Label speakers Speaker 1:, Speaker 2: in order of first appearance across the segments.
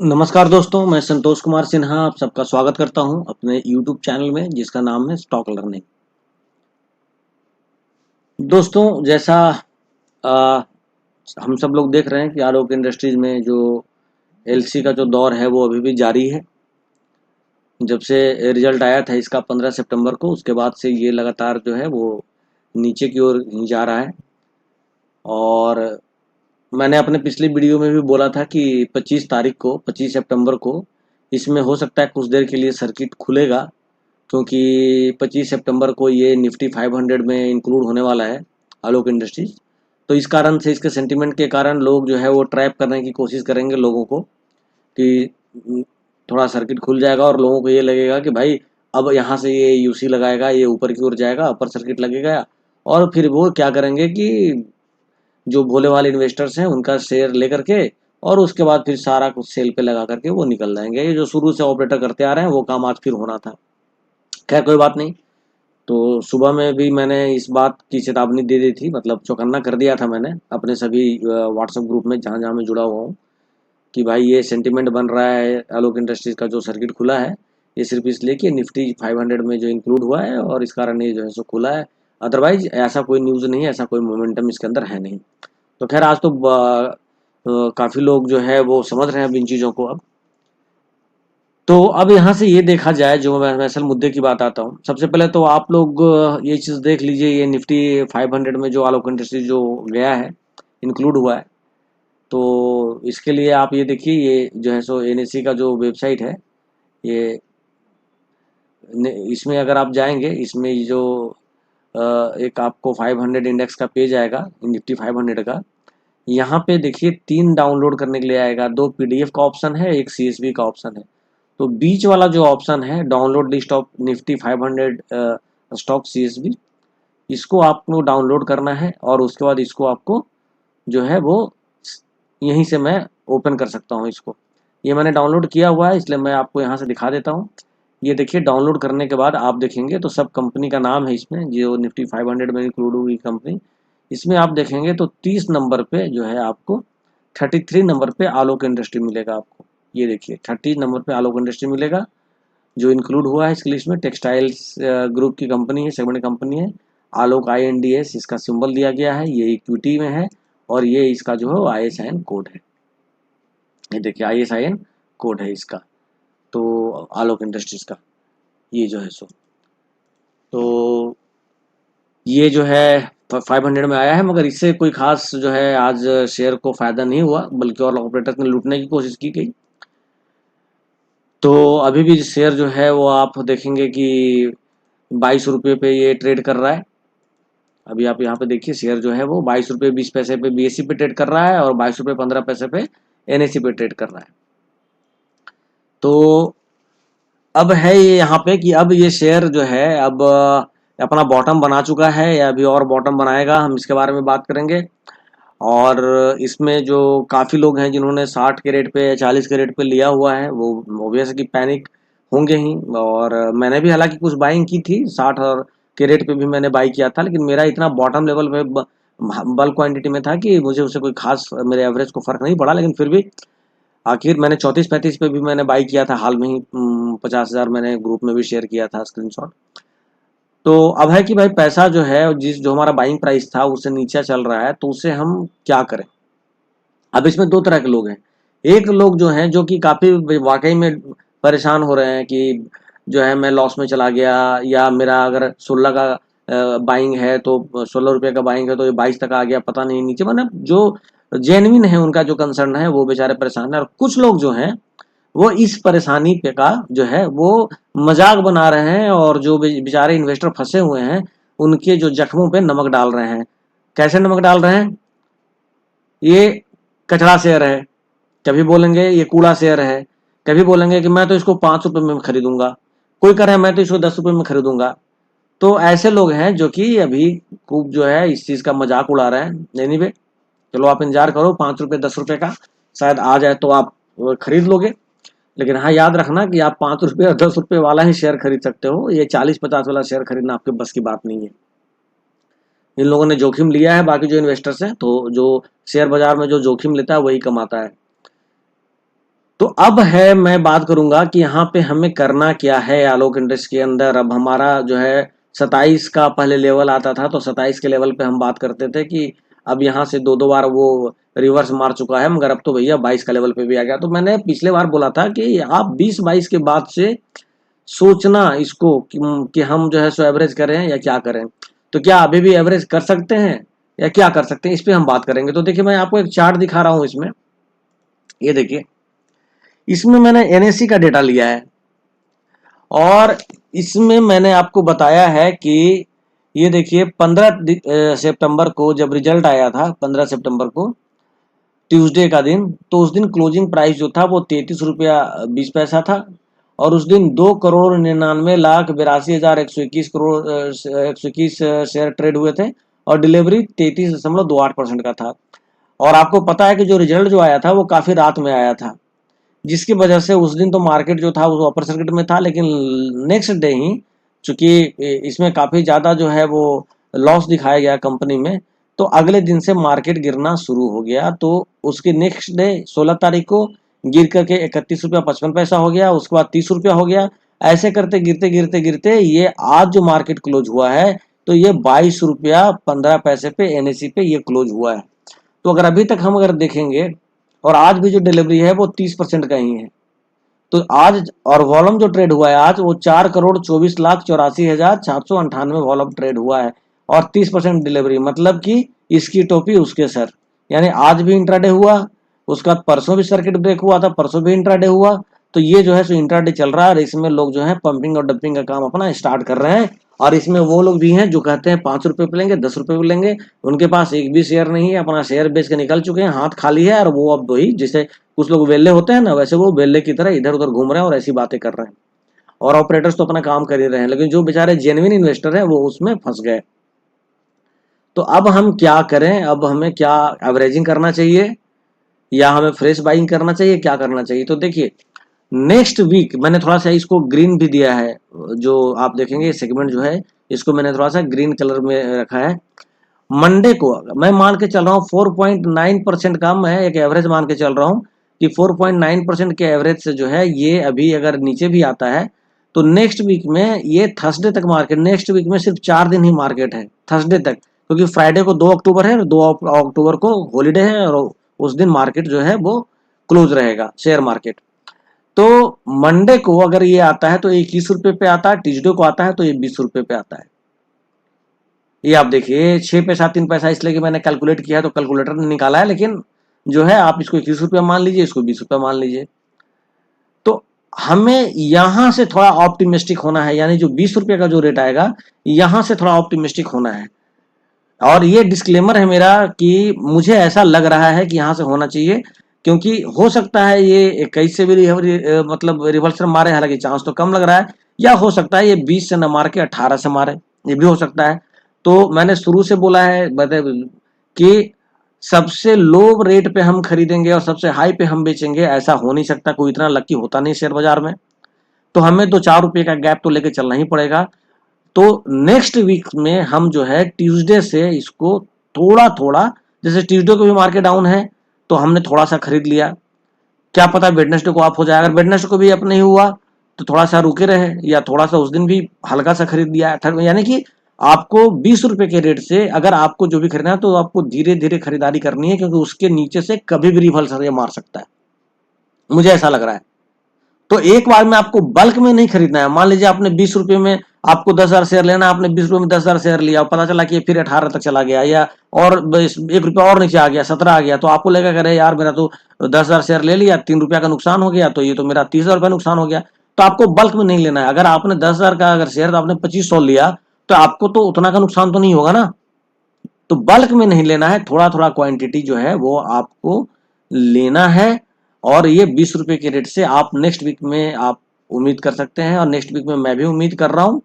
Speaker 1: नमस्कार दोस्तों, मैं संतोष कुमार सिन्हा आप सबका स्वागत करता हूं अपने YouTube चैनल में जिसका नाम है स्टॉक लर्निंग। दोस्तों जैसा आ, हम सब लोग देख रहे हैं कि आलोक इंडस्ट्रीज में जो एलसी का जो दौर है वो अभी भी जारी है। जब से रिजल्ट आया था इसका 15 सितंबर को, उसके बाद से ये लगातार जो है वो नीचे की ओर ही जा रहा है। और मैंने अपने पिछली वीडियो में भी बोला था कि 25 सितंबर को इसमें हो सकता है कुछ देर के लिए सर्किट खुलेगा, क्योंकि 25 सितंबर को ये निफ्टी 500 में इंक्लूड होने वाला है आलोक इंडस्ट्रीज। तो इस कारण से, इसके सेंटिमेंट के कारण लोग जो है वो ट्रैप करने की कोशिश करेंगे लोगों को कि थोड़ा सर्किट खुल जाएगा और लोगों को ये लगेगा कि भाई अब यहाँ से ये यूसी लगाएगा, ये ऊपर की ओर जाएगा, अपर सर्किट लगेगा। और फिर वो क्या करेंगे कि जो भोले वाले इन्वेस्टर्स हैं उनका शेयर लेकर के और उसके बाद फिर सारा कुछ सेल पे लगा करके वो निकल जाएंगे। ये जो शुरू से ऑपरेटर करते आ रहे हैं वो काम आज फिर होना था। खैर कोई बात नहीं। तो सुबह में भी मैंने इस बात की चेतावनी दे दी थी, मतलब चौकन्ना कर दिया था मैंने अपने सभी व्हाट्सएप ग्रुप में जहाँ जहाँ मैं जुड़ा हुआ हूँ कि भाई ये सेंटिमेंट बन रहा है आलोक इंडस्ट्रीज का जो सर्किट खुला है ये सिर्फ इसलिए कि निफ्टी 500 में जो इंक्लूड हुआ है और इस कारण ये जो है सो खुला है। अदरवाइज ऐसा कोई न्यूज़ नहीं है, ऐसा कोई मोमेंटम इसके अंदर है नहीं। तो खैर आज तो काफ़ी लोग जो है वो समझ रहे हैं अब इन चीज़ों को। तो अब यहाँ से ये देखा जाए, जो मैं असल मुद्दे की बात आता हूँ, सबसे पहले तो आप लोग ये चीज़ देख लीजिए, ये निफ्टी 500 में जो आलोक इंडस्ट्रीज जो गया है, इंक्लूड हुआ है। तो इसके लिए आप ये देखिए, ये जो है सो एनएससी का जो वेबसाइट है, ये इसमें अगर आप जाएंगे, इसमें जो एक आपको 500 इंडेक्स का पेज आएगा निफ्टी 500 का। यहाँ पे देखिए 3 डाउनलोड करने के लिए आएगा, 2 पीडीएफ का ऑप्शन है, एक सीएसवी का ऑप्शन है। तो बीच वाला जो ऑप्शन है download list of Nifty 500 stock CSB, इसको आपको डाउनलोड करना है और उसके बाद इसको आपको जो है वो यहीं से मैं ओपन कर सकता हूँ इसको। ये मैंने डाउनलोड किया हुआ है, इसलिए मैं आपको यहाँ से दिखा देता हूँ। ये देखिए डाउनलोड करने के बाद आप देखेंगे तो सब कंपनी का नाम है इसमें, जो निफ्टी 500 में इंक्लूड हुई कंपनी। इसमें आप देखेंगे तो 30 नंबर पे जो है आपको 33 नंबर पे आलोक इंडस्ट्री मिलेगा आपको। ये देखिए 30 नंबर पे आलोक इंडस्ट्री मिलेगा जो इंक्लूड हुआ है इसकी लिस्ट में। टेक्सटाइल्स ग्रुप की कंपनी है, सेगमेंट कंपनी है। आलोक INDS इसका सिंबल दिया गया है, ये इक्विटी में है। और ये इसका जो है ISIN कोड है, ये देखिए ISIN कोड है इसका। तो आलोक इंडस्ट्रीज का ये जो है सो, तो ये जो है 500 में आया है, मगर इससे कोई खास जो है आज शेयर को फायदा नहीं हुआ, बल्कि और ऑपरेटर ने लूटने की कोशिश की गई। तो अभी भी शेयर जो है वो आप देखेंगे कि 22 रुपये पे ये ट्रेड कर रहा है। अभी आप यहाँ पे देखिए शेयर जो है वो 22 रुपये 20 पैसे पे BSE पे ट्रेड कर रहा है और 22 रुपये 15 पैसे पे NSE पे ट्रेड कर रहा है। तो अब है ये यहाँ पे कि अब ये शेयर जो है अब अपना बॉटम बना चुका है या अभी और बॉटम बनाएगा, हम इसके बारे में बात करेंगे। और इसमें जो काफ़ी लोग हैं जिन्होंने 60 के रेट पे 40 के रेट पे लिया हुआ है, वो ऑब्वियस है कि पैनिक होंगे ही। और मैंने भी हालांकि कुछ बाइंग की थी 60 और के रेट पे भी मैंने बाई किया था, लेकिन मेरा इतना बॉटम लेवल पे बल्क क्वांटिटी में था कि मुझे उससे कोई खास मेरे एवरेज को फर्क नहीं पड़ा। लेकिन फिर भी आखिर मैंने 34-35 पे भी मैंने बाई किया था हाल में ही, 50,000 मैंने ग्रुप में भी शेयर किया था स्क्रीनशॉट। तो अब है कि भाई पैसा जो है जो हमारा बाइंग प्राइस था उससे नीचे चल रहा है, तो उसे हम क्या करें। अब इसमें दो तरह के लोग हैं। एक लोग जो हैं जो कि काफ़ी वाकई में परेशान हो रहे हैं कि जो है मैं लॉस में चला गया, या मेरा अगर 16 का बाइंग है तो 16 रुपये का बाइंग है तो ये 22 तक आ गया, पता नहीं नीचे। मतलब जो जेन्युइन है उनका जो कंसर्न है वो बेचारे परेशान है। और कुछ लोग जो हैं वो इस परेशानी पे का जो है वो मजाक बना रहे हैं और जो बेचारे इन्वेस्टर फंसे हुए हैं उनके जो जख्मों पे नमक डाल रहे हैं। कैसे नमक डाल रहे हैं? ये कचरा शेयर है, कभी बोलेंगे ये कूड़ा शेयर है, कभी बोलेंगे कि मैं तो इसको 5 रुपए में खरीदूंगा, कोई कह रहा है मैं तो इसको 10 रुपए में खरीदूंगा। तो ऐसे लोग हैं जो कि अभी खूब जो है इस चीज का मजाक उड़ा रहे हैं। एनीवे, चलो आप इंतजार करो, 5 रुपए 10 रुपए का शायद आ जाए तो आप खरीद लोगे। लेकिन हाँ याद रखना कि आप 5 रुपये और 10 रुपये वाला ही शेयर खरीद सकते हो, ये 40-50 वाला शेयर खरीदना आपके बस की बात नहीं है। इन लोगों ने जोखिम लिया है, बाकी जो इन्वेस्टर्स हैं, तो जो शेयर बाजार में जो जोखिम लेता है वही कमाता है। तो अब है मैं बात करूंगा कि यहाँ पे हमें करना क्या है आलोक इंडस्ट्री के अंदर। अब हमारा जो है 27 का पहले लेवल आता था, तो 27 के लेवल पे हम बात करते थे कि अब यहाँ से दो दो बार वो रिवर्स मार चुका है, मगर अब तो भैया 22 का लेवल पे भी आ गया। तो मैंने पिछले बार बोला था कि आप 20-22 के बाद से सोचना इसको कि हम जो है सो एवरेज करें या क्या करें। तो क्या अभी भी एवरेज कर सकते हैं या क्या कर सकते हैं, इस पे हम बात करेंगे। तो देखिए मैं आपको एक चार्ट दिखा रहा हूँ इसमें, ये देखिए इसमें मैंने एनएससी का डेटा लिया है और इसमें मैंने आपको बताया है कि ये देखिए 15 सितंबर को जब रिजल्ट आया था, 15 सितंबर को ट्यूसडे का दिन, तो उस दिन क्लोजिंग प्राइस जो था वो 33 रुपया 20 पैसा था और उस दिन 2,99,82,121 करोड़ 121 शेयर ट्रेड हुए थे और डिलीवरी 33.28% का था। और आपको पता है कि जो रिजल्ट जो आया था वो काफी रात में आया था, जिसकी वजह से उस दिन तो मार्केट जो था वो अपर सर्किट में था, लेकिन नेक्स्ट डे ही चूंकि इसमें काफ़ी ज़्यादा जो है वो लॉस दिखाया गया कंपनी में, तो अगले दिन से मार्केट गिरना शुरू हो गया। तो उसके नेक्स्ट डे 16 तारीख को गिर करके 31 रुपया 55 पैसा हो गया, उसके बाद 30 रुपया हो गया। ऐसे करते गिरते गिरते गिरते ये आज जो मार्केट क्लोज हुआ है तो ये 22 रुपया 15 पैसे पे एनएससी पे ये क्लोज हुआ है। तो अगर अभी तक हम अगर देखेंगे और आज भी जो डिलीवरी है वो 30% का ही है, तो आज और वॉल्यूम जो ट्रेड हुआ है आज वो 4,24,84,798 वॉल्यूम ट्रेड हुआ है और 30% डिलीवरी, मतलब कि इसकी टोपी उसके सर। यानी आज भी इंट्राडे हुआ, उसका बाद परसों भी सर्किट ब्रेक हुआ था, परसों भी इंट्राडे हुआ। तो ये जो है सो इंट्राडे चल रहा है और इसमें लोग जो है पंपिंग और डंपिंग का काम अपना स्टार्ट कर रहे हैं। और इसमें वो लोग भी हैं जो कहते हैं 5 रुपए पे लेंगे, 10 रुपए पे लेंगे, उनके पास एक भी शेयर नहीं है, अपना शेयर बेच के निकल चुके हैं, हाथ खाली है। और वो अब वही जैसे कुछ लोग वेल्ले होते हैं ना, वैसे वो वेल्ले की तरह इधर उधर घूम रहे हैं और ऐसी बातें कर रहे हैं। और ऑपरेटर्स तो अपना काम कर ही रहे हैं, लेकिन जो बेचारे जेन्युइन इन्वेस्टर हैं वो उसमें फंस गए। तो अब हम क्या करें, अब हमें क्या एवरेजिंग करना चाहिए या हमें फ्रेश बाइंग करना चाहिए, क्या करना चाहिए। तो देखिए नेक्स्ट वीक मैंने थोड़ा सा इसको ग्रीन भी दिया है, जो आप देखेंगे सेगमेंट जो है इसको मैंने थोड़ा सा ग्रीन कलर में रखा है। मंडे को मैं मान के चल रहा हूँ 4.9% का मैं एक एवरेज मान के चल रहा हूँ कि 4.9% के एवरेज से जो है ये अभी अगर नीचे भी आता है तो नेक्स्ट वीक में ये थर्सडे तक मार्केट, नेक्स्ट वीक में सिर्फ 4 दिन ही मार्केट है थर्सडे तक, क्योंकि फ्राइडे को 2 अक्टूबर है और 2 अक्टूबर को हॉलीडे है और उस दिन मार्केट जो है वो क्लोज रहेगा शेयर मार्केट। तो मंडे को अगर ये आता है तो 21 रुपये पे आता है, ट्यूजडे को आता है तो ये 20 रुपये पे आता है। ये आप देखिए 6 पैसा 3 पैसा, इसलिए कि मैंने कैलकुलेट किया है तो कैलकुलेटर ने निकाला है, लेकिन जो है आप इसको 21 रुपया मान लीजिए, इसको 20 रुपया मान लीजिए। तो हमें यहां से थोड़ा ऑप्टिमिस्टिक होना है, यानी जो 20 रुपये का जो रेट आएगा यहां से थोड़ा ऑप्टिमिस्टिक होना है। और ये डिस्क्लेमर है मेरा कि मुझे ऐसा लग रहा है कि यहाँ से होना चाहिए, क्योंकि हो सकता है ये 21 से भी मतलब रिवर्सल मारे, हालांकि चांस तो कम लग रहा है, या हो सकता है ये 20 से न मार के 18 से मारे, ये भी हो सकता है। तो मैंने शुरू से बोला है कि सबसे लो रेट पे हम खरीदेंगे और सबसे हाई पे हम बेचेंगे, ऐसा हो नहीं सकता, कोई इतना लकी होता नहीं शेयर बाजार में। तो हमें तो 4 रुपये का गैप तो लेके चलना ही पड़ेगा। तो नेक्स्ट वीक में हम जो है ट्यूसडे से इसको थोड़ा थोड़ा, जैसे ट्यूसडे को भी मार्केट डाउन है तो हमने थोड़ा सा खरीद लिया, क्या पता वेडनेसडे को आप हो जाए, अगर वेडनेसडे को भी अप नहीं हुआ तो थोड़ा सा रुके रहे या थोड़ा सा उस दिन भी हल्का सा खरीद लिया। यानी कि आपको 20 रुपए के रेट से अगर आपको जो भी खरीदना है तो आपको धीरे धीरे खरीदारी करनी है, क्योंकि उसके नीचे से कभी भी रिवर्सल मार सकता है, मुझे ऐसा लग रहा है। तो एक बार में आपको बल्क में नहीं खरीदना है। मान लीजिए आपने 20 रुपये में आपको 10,000 शेयर लेना, आपने 20 रुपये में 10,000 शेयर लिया, पता चला कि फिर 18 तक चला गया या और 1 रुपया और नीचे आ गया 17 आ गया, तो आपको लगेगा करे यार मेरा तो 10,000 शेयर ले लिया, 3 रुपया का नुकसान हो गया, तो ये तो मेरा 30,000 रुपया नुकसान हो गया। तो आपको बल्क में नहीं लेना है। अगर आपने 10,000 का अगर शेयर तो आपने 2500 लिया तो आपको तो उतना का नुकसान तो नहीं होगा ना। तो बल्क में नहीं लेना है, थोड़ा थोड़ा क्वांटिटी जो है वो आपको लेना है। और ये 20 रुपए के रेट से आप नेक्स्ट वीक में आप उम्मीद कर सकते हैं, और नेक्स्ट वीक में मैं भी उम्मीद कर रहा हूं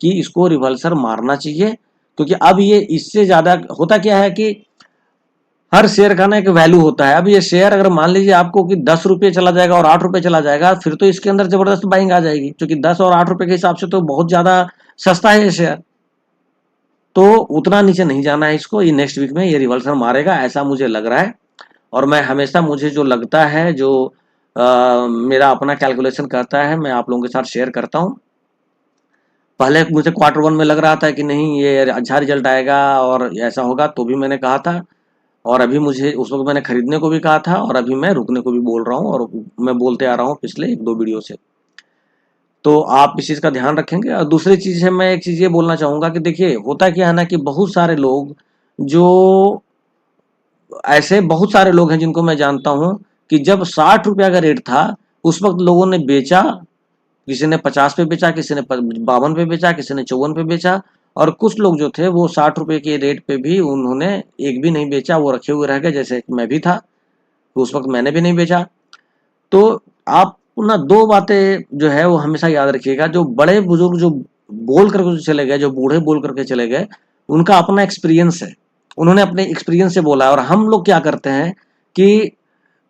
Speaker 1: कि इसको रिवर्सल मारना चाहिए, क्योंकि अब ये इससे ज्यादा होता क्या है कि हर शेयर का ना एक वैल्यू होता है। अब ये शेयर अगर मान लीजिए आपको कि 10 रुपये चला जाएगा और 8 रुपये चला जाएगा, फिर तो इसके अंदर जबरदस्त बाइंग आ जाएगी, क्योंकि 10 और 8 रुपये के हिसाब से तो बहुत ज्यादा सस्ता है ये शेयर। तो उतना नीचे नहीं जाना है इसको, ये नेक्स्ट वीक में ये रिवर्सल मारेगा ऐसा मुझे लग रहा है। और मैं हमेशा मुझे जो लगता है, जो मेरा अपना कैलकुलेशन कहता है, मैं आप लोगों के साथ शेयर करता हूँ। पहले मुझे क्वार्टर 1 में लग रहा था कि नहीं ये अच्छा रिजल्ट आएगा और ऐसा होगा, तो भी मैंने कहा था, और अभी मुझे उस वक्त मैंने खरीदने को भी कहा था, और अभी मैं रुकने को भी बोल रहा हूँ, और मैं बोलते आ रहा हूँ पिछले 1-2 वीडियो से। तो आप इस चीज़ का ध्यान रखेंगे। और दूसरी चीज़ है, मैं एक चीज़ ये बोलना चाहूँगा कि देखिए होता क्या है ना कि बहुत सारे लोग जो ऐसे बहुत सारे लोग हैं जिनको मैं जानता हूँ कि जब 60 रुपया का रेट था उस वक्त लोगों ने बेचा, किसी ने 50 पे बेचा, किसी ने 52 पे बेचा, किसी ने 54 पे बेचा, और कुछ लोग जो थे वो 60 रुपए के रेट पे भी उन्होंने एक भी नहीं बेचा, वो रखे हुए रह गए, जैसे मैं भी था, तो उस वक्त मैंने भी नहीं बेचा। तो आप ना 2 बातें जो है वो हमेशा याद रखिएगा, जो बड़े बुजुर्ग जो बोल करके चले गए, जो बूढ़े बोल करके चले गए, उनका अपना एक्सपीरियंस है, उन्होंने अपने एक्सपीरियंस से बोला है। और हम लोग क्या करते हैं कि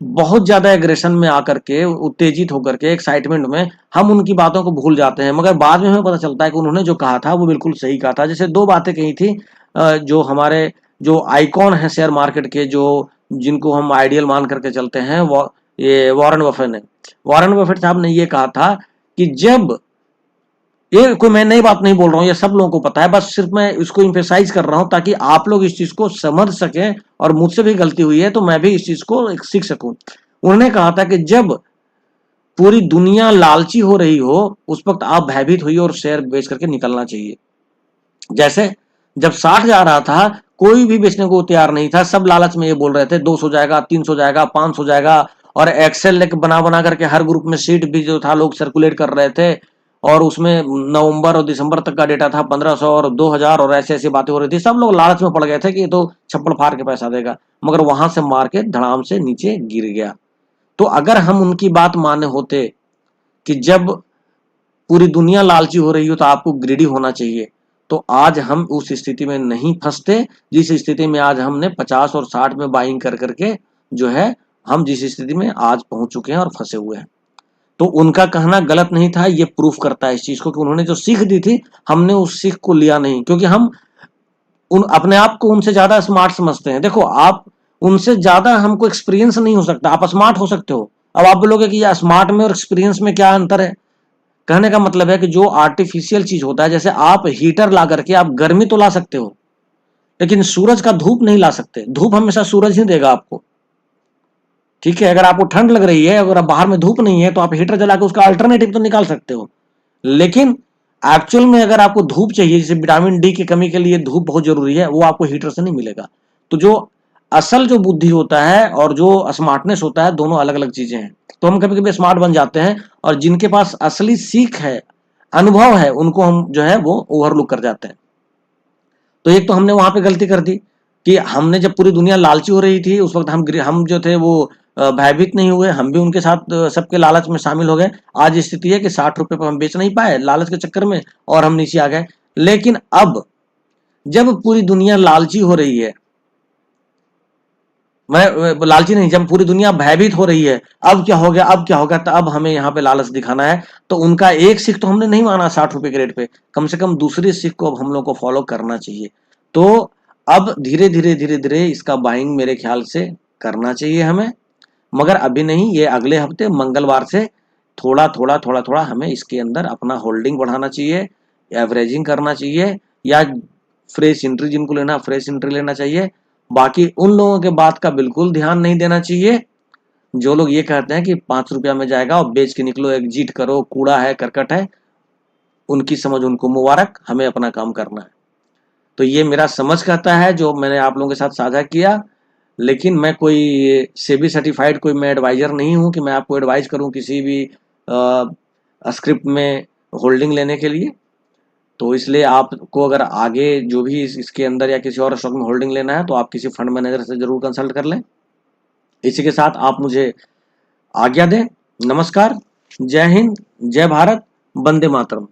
Speaker 1: बहुत ज्यादा एग्रेशन में आकर के, उत्तेजित होकर के, एक्साइटमेंट में हम उनकी बातों को भूल जाते हैं, मगर बाद में हमें पता चलता है कि उन्होंने जो कहा था वो बिल्कुल सही कहा था। जैसे 2 बातें कही थी, जो हमारे जो आइकॉन है शेयर मार्केट के, जो जिनको हम आइडियल मान करके चलते हैं, वो ये वॉरेन बफेट ने, वॉरेन बफेट साहब ने ये कहा था कि जब, ये कोई मैं नई बात नहीं बोल रहा हूँ, ये सब लोगों को पता है, बस सिर्फ मैं इसको इम्फेसाइज कर रहा हूँ ताकि आप लोग इस चीज को समझ सकें, और मुझसे भी गलती हुई है तो मैं भी इस चीज को सीख सकूं। उन्होंने कहा था कि जब पूरी दुनिया लालची हो रही हो उस वक्त आप भयभीत होइए और शेयर बेच करके निकलना चाहिए। जैसे जब 60 जा रहा था कोई भी बेचने को तैयार नहीं था, सब लालच में ये बोल रहे थे 200 जाएगा, 300 जाएगा, 500 जाएगा, और एक्सेल लेके बना बना करके हर ग्रुप में सीट भी जो था लोग सर्कुलेट कर रहे थे, और उसमें नवंबर और दिसंबर तक का डेटा था 1500 और 2000, और ऐसी ऐसी बातें हो रही थी। सब लोग लालच में पड़ गए थे कि ये तो छप्पड़ फाड़ के पैसा देगा, मगर वहां से मार्केट धड़ाम से नीचे गिर गया। तो अगर हम उनकी बात माने होते कि जब पूरी दुनिया लालची हो रही हो तो आपको ग्रीडी होना चाहिए, तो आज हम उस स्थिति में नहीं फंसते जिस स्थिति में आज हमने 50 और 60 में बाइंग कर करके जो है हम जिस स्थिति में आज पहुंच चुके हैं और फंसे हुए हैं। तो उनका कहना गलत नहीं था, ये प्रूफ करता है इस चीज को कि उन्होंने जो सीख दी थी हमने उस सीख को लिया नहीं, क्योंकि हम उन अपने आप को उनसे ज्यादा स्मार्ट समझते हैं। देखो आप उनसे ज्यादा हमको एक्सपीरियंस नहीं हो सकता, आप स्मार्ट हो सकते हो। अब आप बोलोगे कि स्मार्ट में और एक्सपीरियंस में क्या अंतर है, कहने का मतलब है कि जो आर्टिफिशियल चीज होता है, जैसे आप हीटर ला करके आप गर्मी तो ला सकते हो, लेकिन सूरज का धूप नहीं ला सकते, धूप हमेशा सूरज ही देगा आपको। ठीक है, अगर आपको ठंड लग रही है, अगर आप बाहर में धूप नहीं है, तो आप हीटर जला के उसका अल्टरनेटिव तो निकाल सकते हो। लेकिन एक्चुअल में अगर आपको धूप चाहिए, जैसे विटामिन डी की कमी के लिए धूप बहुत जरूरी है, वो आपको हीटर से नहीं मिलेगा। तो जो असल जो बुद्धि होता है और जो स्मार्टनेस होता है, दोनों अलग अलग चीजें हैं। तो हम कभी कभी स्मार्ट बन जाते हैं, और जिनके पास असली सीख है, अनुभव है, उनको हम जो है वो ओवरलुक कर जाते हैं। तो एक तो हमने वहां पे गलती कर दी कि हमने जब पूरी दुनिया लालची हो रही थी उस वक्त हम जो थे वो भयभीत नहीं हुए, हम भी उनके साथ सबके लालच में शामिल हो गए। आज स्थिति है कि 60 रुपए पर हम बेच नहीं पाए लालच के चक्कर में, और हम नीचे आ गए। लेकिन अब जब पूरी दुनिया लालची हो रही है, मैं लालची नहीं, जब पूरी दुनिया भयभीत हो रही है, अब क्या हो गया, अब क्या होगा, तो अब हमें यहाँ पे लालच दिखाना है। तो उनका एक सीख तो हमने नहीं माना 60 रुपए के रेट पे, कम से कम दूसरी सीख को अब हम लोग को फॉलो करना चाहिए। तो अब धीरे धीरे धीरे धीरे इसका बाइंग मेरे ख्याल से करना चाहिए हमें, मगर अभी नहीं, ये अगले हफ्ते मंगलवार से थोड़ा थोड़ा थोड़ा थोड़ा हमें इसके अंदर अपना होल्डिंग बढ़ाना चाहिए, एवरेजिंग करना चाहिए, या फ्रेश एंट्री जिनको लेना फ्रेश एंट्री लेना चाहिए। बाकी उन लोगों के बात का बिल्कुल ध्यान नहीं देना चाहिए जो लोग ये कहते हैं कि 5 रुपया में जाएगा और बेच के निकलो, एग्जिट करो, कूड़ा है, करकट है। उनकी समझ उनको मुबारक, हमें अपना काम करना है। तो ये मेरा समझ कहता है जो मैंने आप लोगों के साथ साझा किया। लेकिन मैं कोई सेबी सर्टिफाइड कोई मैं एडवाइजर नहीं हूं कि मैं आपको एडवाइज करूं किसी भी स्क्रिप्ट में होल्डिंग लेने के लिए। तो इसलिए आपको अगर आगे जो भी इसके अंदर या किसी और स्टॉक में होल्डिंग लेना है तो आप किसी फंड मैनेजर से जरूर कंसल्ट कर लें। इसी के साथ आप मुझे आज्ञा दें। नमस्कार, जय हिंद, जय भारत, वंदे मातरम।